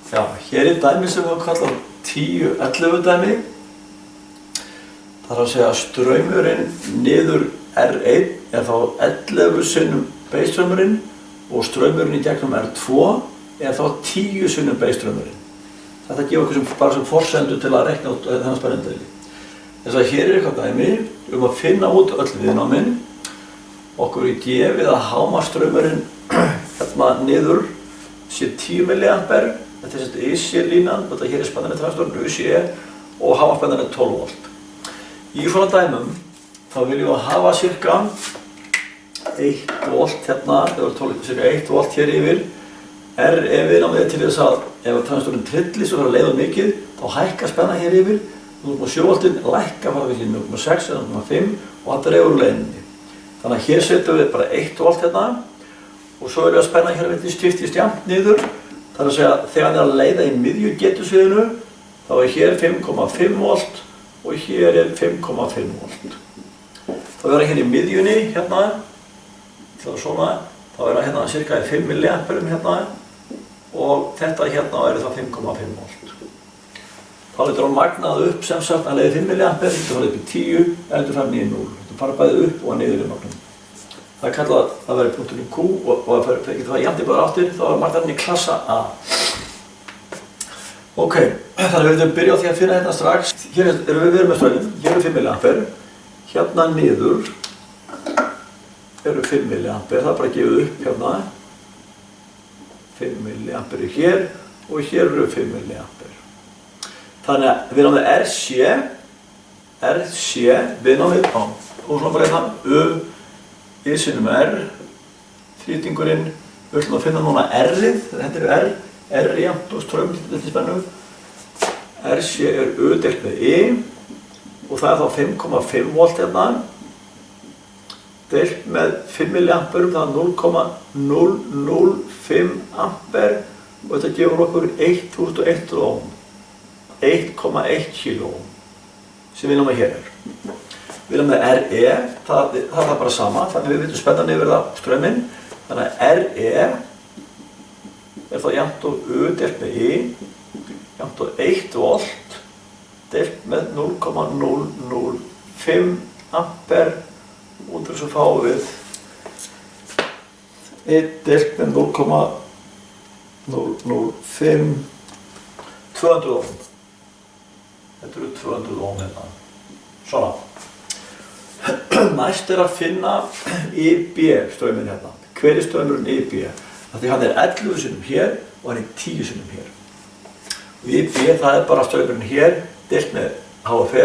Já, hér dæmi sem við kallum 10-11 dæmi. Það að segja að straumurinn niður R1 þá 11 sinnum beistraumurinn og straumurinn í gegnum R2 þá 10 sinnum beistraumurinn. Þetta gefur okkur bara sem forsendu til að reikna út þennan spennindæli. Þess að hér eitthvað dæmi að finna út öll viðnámin. Okkur gefið að hámarksstraumurinn hérna niður sé 10 milliampere. Þetta þessi AC-línan, þetta hér spennandi transistorinn UCE og hámarksspennan 12 volt. Í svona dæmum þá viljum við hafa cirka 1 volt hérna, cirka 1 volt hér yfir. Viðnámið til þess að ef transistorinn trillist og leiða mikið, þá hækkar spenna hér yfir. 0,7 voltinn lækka fara við 0,6 eða 0,5 og það dregur úr leiðinni. Þannig að hér setjum við bara 1 volt hérna og svo að spenna hér að skiptist jafnt niður. Það að segja að þegar hann að leiða í miðju getusviðinu þá hér 5,5 volt og hér 5,5 volt. Það verður hér í miðjunni hérna, þá hérna cirka 5 milliamperum hérna og þetta hérna þá 5,5 volt. Þá letur hann magnað upp sem sagt að leiði 5 milliampere, þetta farið upp í 10, endur fram niður 0. Þetta farið bæði upp og niður í magnum. Það er kallað að það verður punkturinn Q og það getur það jafnt í báðar áttir, þá er magnaðurinn í klassa A. Ok, þannig að við viljum byrja á því að finna hérna strax. Hér erum við með strauminn, hér 5 milliampere. Hérna niður eru 5 milliampere, það er bara gefið upp hérna. 5 milliampere hér og hér eru 5 milliampere. Þannig að viðnámið RC, viðnámið á, og svona bara hérna I sinnum R, þrýtingurinn, við ætlum að finna núna R-ið, þetta R jafnt og straumlítið spennu. RC U deilt með I og það þá 5,5 volt hérna, deilt með 5 milliamperum, það er 0,005 ampere og þetta gefur okkur 1100 ohm. 1,1 kilo sem viðnámið hér Viðnámið RE, það er bara sama, þannig við viljum spenna niður það strauminn. Þannig að RE þá jafnt og U deilt með I, jafnt og 1 volt deilt með 0,005 ampere og þess að fáum við 1 deilt með 0,005 200 ohm. Þetta eru 200 ohm hérna. Svona. Næst að finna IB strauminn hérna. Hver straumurinn IB? Því hann 11 sinnum hér og hann 10 sinnum hér. Og IB það bara straumurinn hér deilt með HF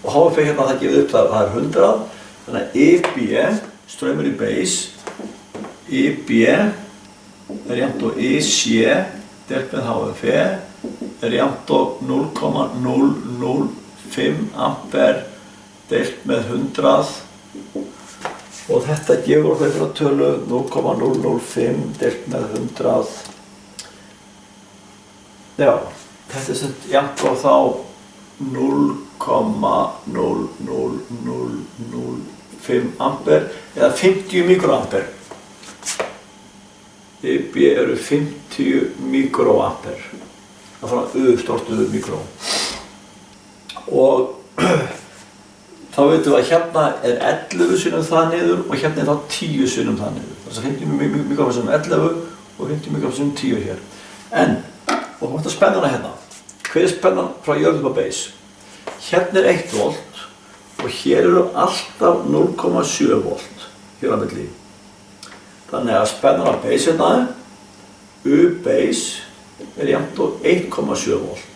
og HF hérna það gefið upp það 100. Þannig að IB, straumur í base, IB jafnt og IC deilt með HF jafnt og 0,005 ampere deilt með 100 og þetta gefur okkur einhverja tölu 0,005 deilt með 100. Já, þetta sem jafnt og þá 0,005 ampere eða 50 mikroampere. IB eru 50 mikroampere. Það er stórt mikró. Og þá veitum við að hérna 11 sinnum það niður og hérna þá 10 sinnum það niður. Þess að 50 mikroampere sinnum 11 og 50 mikroampere sinnum 10 hér. En, og við mátum spennuna hérna. Hver spennan frá jörð upp á base? Hérna 1 volt og hér eru alltaf 0,7 volt hér á milli. Þannig að spennan á base hérna, U-base jafnt og 1,7 volt.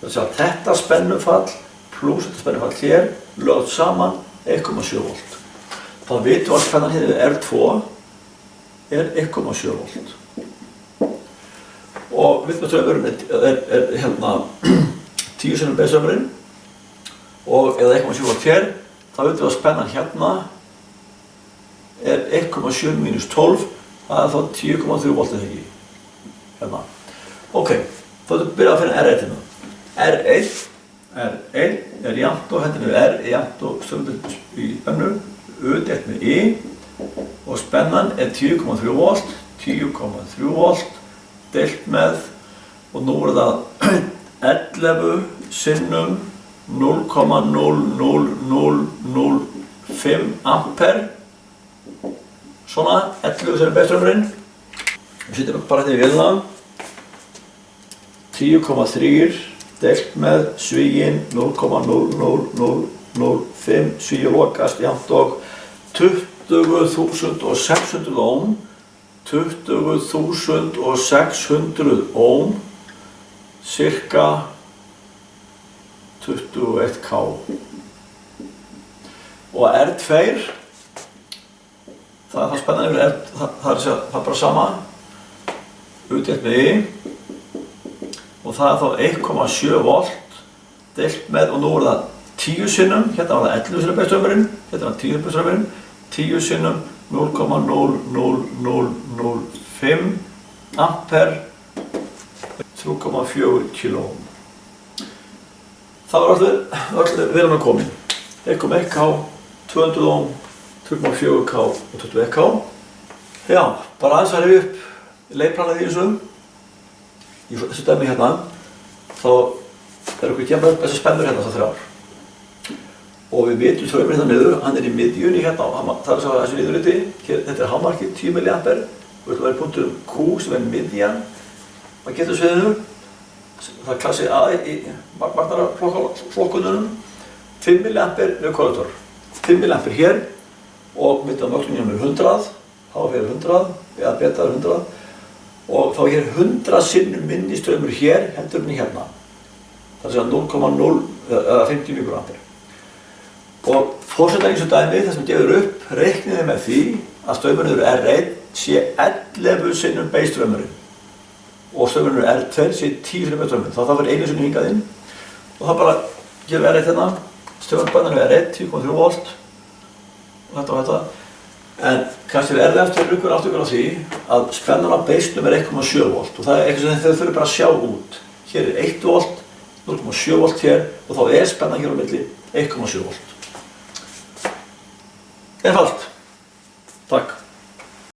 Þess að þetta spennufall pluss þetta spennufall hér lögð saman 1,7 volt. Þá vitum við að spennan hérna R2 1,7 volt. Og viðnámsstraumurinn hérna 10 sinnum base-straumurinn og eða 1,7 volt hér, þá vitum við að spennan hérna 1,7 mínus 12, það þá 10,3 volt eða ekki. Hérna. Ok, þá erum við að byrja að finna R1 hérna. R1 jafnt og hendinu R jafnt og straumur í spennu, U deilt með I og spennan 10,3 volt, 10,3 volt deilt með og nú það 11 sinnum 0,00005 ampere, svona 11 sinnum beitströmmurinn. Við setjum bara þetta í vélina, 10,3 deilt með svíinn 0,00005, svíi lokast jafnt og 20.600 ohm, 20.600 ohm, cirka 21 K. Og R2, það er spennandi, það er bara sama, útdeilt með I, og það er þá 1,7 volt deilt með, og nú það 10 sinnum, hérna var það 11 sinnum beitströmmurinn, hérna var 10 sinnum beitströmmurinn, 10 sinnum 0,00005 ampere, 3,4 kilo. Það var allir vélina komin. 1,1 K, 200 ohm, 3,4 K og 21 K. Já, bara aðeins að rifja upp leikplanið í þessu. Í þessu dæmi hérna, þá okkur jafnvel þessi spennur hérna það 3 ár. Og við vitum straumur hérna niður, hann í miðjunni hérna, það er þessi niðurriti, þetta er hámarkið 10 mA, og þetta verður punktur Q sem miðjan á getusviðinu. Það er klassi A í magnaraflokkunum, 5 mA við kollektor. 5 mA hér, og mitt á möglingunum 100, HF 100, eða beta 100, og þá er hér 100 sinnum minni straumur hér heldur en hérna. Það er 0,0 eða 50 mikroampere. Og fórsetan í þessu dæmi, það sem gefur upp, reikniði með því að straumurinn R1 sé 11 sinnum beitströmmurinn og straumurinn R2 sé 10 sinnum beitströmmurinn. Þá það fyrir einu sinni hingað inn og það bara gefur R1 hérna, straumurinn R1 10,3 volt og þetta. En kannski erfiðast fyrir ykkur áttökur á því að spennan á beitnum 1,7 volt og það er eitthvað sem þau þurfum bara að sjá út. Hér 1 volt, 0,7 volt hér og þá er spennan hér á milli 1,7 volt. Einfalt. Takk.